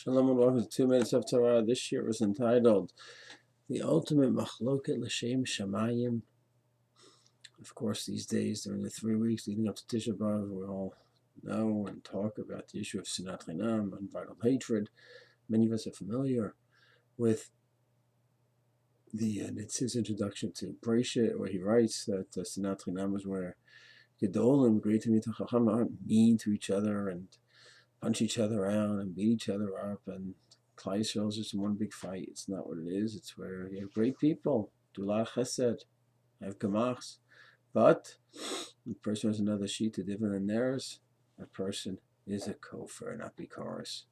Shalom and welcome to 2 Minutes of Torah. This year was entitled The Ultimate Machloket L'Shem Shamayim. Of course, these days, during the 3 weeks leading up to Tisha B'Av, we all know and talk about the issue of Sinat Chinam-An, unbridled hatred. Many of us are familiar with the Nitz's introduction to Breshit, where he writes that Sinat Chinam is where Gedolim, great Talmidei Chacham, aren't mean to each other and punch each other out and beat each other up, and Klal Yisrael is just one big fight. It's not what it is. It's where you have great people, do a lot of chesed, have gemachs, but the person has another Shita different than theirs. That person is a kofar, not bikaris.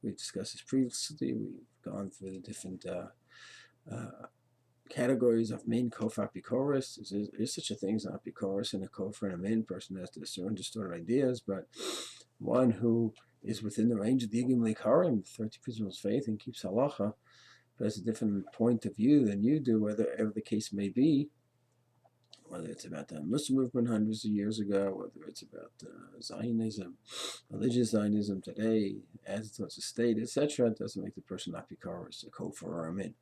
We've discussed this previously. We've gone through the different categories of min, kofar, bikaris. There's such a thing as not bikaris and a kofar and a min. Person has certain distorted ideas, but one who is within the range of the Igim Likarim, 30 principles of faith, and keeps halacha, but has a different point of view than you do, whatever the case may be, whether it's about the Muslim movement hundreds of years ago, whether it's about Zionism, religious Zionism today, as towards the state, etc., it doesn't make the person not bikaris, a kofar or a min.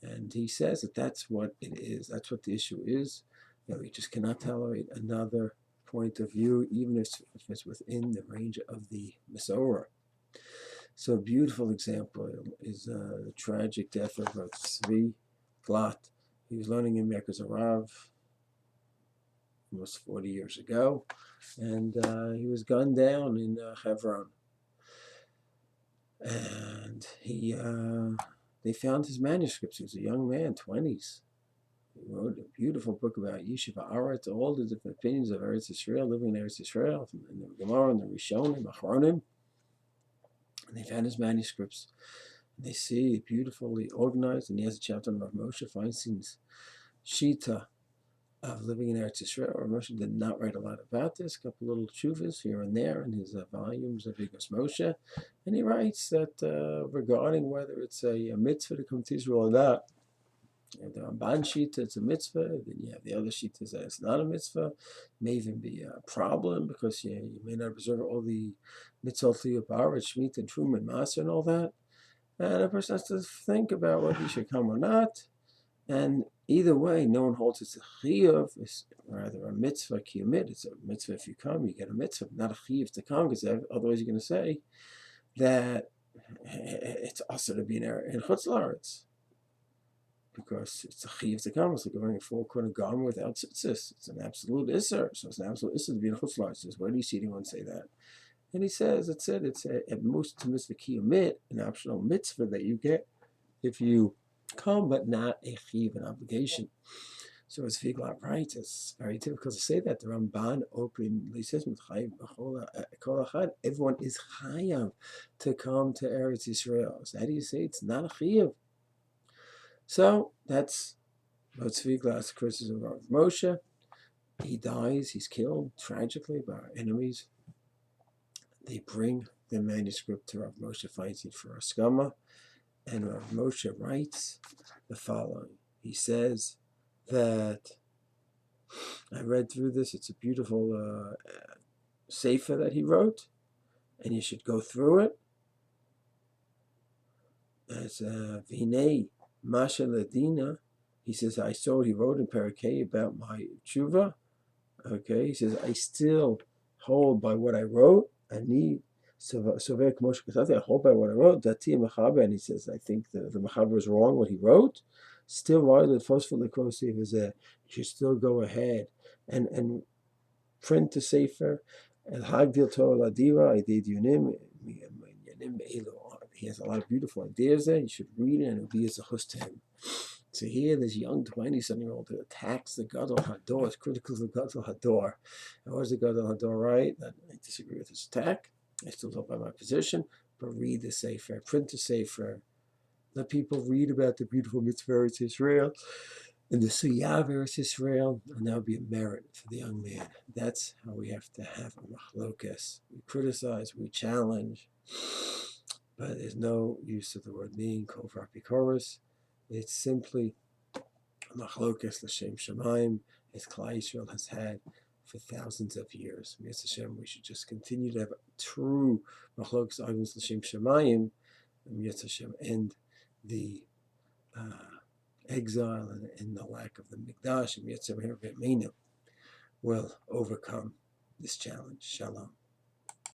And he says that that's what it is. That's what the issue is. That we just cannot tolerate another point of view, even if it's within the range of the Masorah. So a beautiful example is the tragic death of Tzvi, Glatt. He was learning in Merkaz Rav almost 40 years ago, and he was gunned down in Hebron. And they found his manuscripts. He was a young man, 20s. He wrote a beautiful book about Yishuv Haaretz, all the different opinions of Eretz Yisrael, living in Eretz Yisrael, and the Gemara and the Rishonim, Achronim. And they found his manuscripts. And they see it beautifully organized, and he has a chapter on Rav Moshe Feinstein's Shita of living in Eretz Yisrael. Rav Moshe did not write a lot about this, a couple little tshuvas here and there in his volumes of Igroth Moshe. And he writes that regarding whether it's a mitzvah to come to Israel or not, the Ramban Shita, it's a mitzvah. Then you have the other Shitas that it's not a mitzvah. It may even be a problem because you may not observe all the mitzvot liyubar, Shemitah, and Truma, and Maser, and all that. And a person has to think about whether he should come or not. And either way, no one holds it's a chiyuv. It's rather a mitzvah kiyumit. It's a mitzvah if you come, you get a mitzvah, not a chiyuv to come, because otherwise you're going to say that it's also to be in Chutz La'aretz. Because it's a chiyuv to come. It's like wearing a four-corner garment without tzitzis. It's an absolute isser. So it's an absolute isser to be in Chutz La'aretz. Where do you see anyone say that? And he says, that's it. It's at most to mitzvah kiyumit, an optional mitzvah that you get if you come, but not a chiyuv, an obligation. So as Glatt writes, it's very typical to say that. The Ramban openly says, everyone is chayav to come to Eretz Yisrael. So how do you say it's not a chiyuv? So that's Tzvi Glatt's criticism of Rav Moshe. He dies, he's killed tragically by our enemies. They bring the manuscript to Rav Moshe Feinstein for Haskama, and Rav Moshe writes the following. He says that, I read through this, it's a beautiful Saifer that he wrote, and you should go through it. It's Vinay Masha Ladina. He says, I saw what he wrote in Parakeh about my tshuva. Okay, he says, I still hold by what I wrote. I hold by what I wrote. Dati Mechaber, and he says, I think the Mechaber was wrong what he wrote. Still, while the forceful corrosive is there, you should still go ahead and print the Saifer. And Hagdil Torah Ladira, I did Yunim. He has a lot of beautiful ideas there. You should read it, and it'll be as a chus to him. So here, this young 20-something-year-old who attacks the Gadol Hador, is critical of the Gadol Hador. And what is the Gadol Hador right? I disagree with his attack. I still hold by my position, but read the Saifer, print the Saifer. Let people read about the beautiful mitzvah Eretz Yisrael and the Suyah of Eretz Yisrael, and that would be a merit for the young man. That's how we have to have a machlokas. We criticize, we challenge, but there's no use of the word mean, kofar pikoros. It's simply machlokas l'shem shamayim, as Klal Yisrael has had for thousands of years. Mitzvah Hashem, we should just continue to have true machlokas arguments l'shem shamayim, and the exile and the lack of the Mikdash, and will overcome this challenge. Shalom.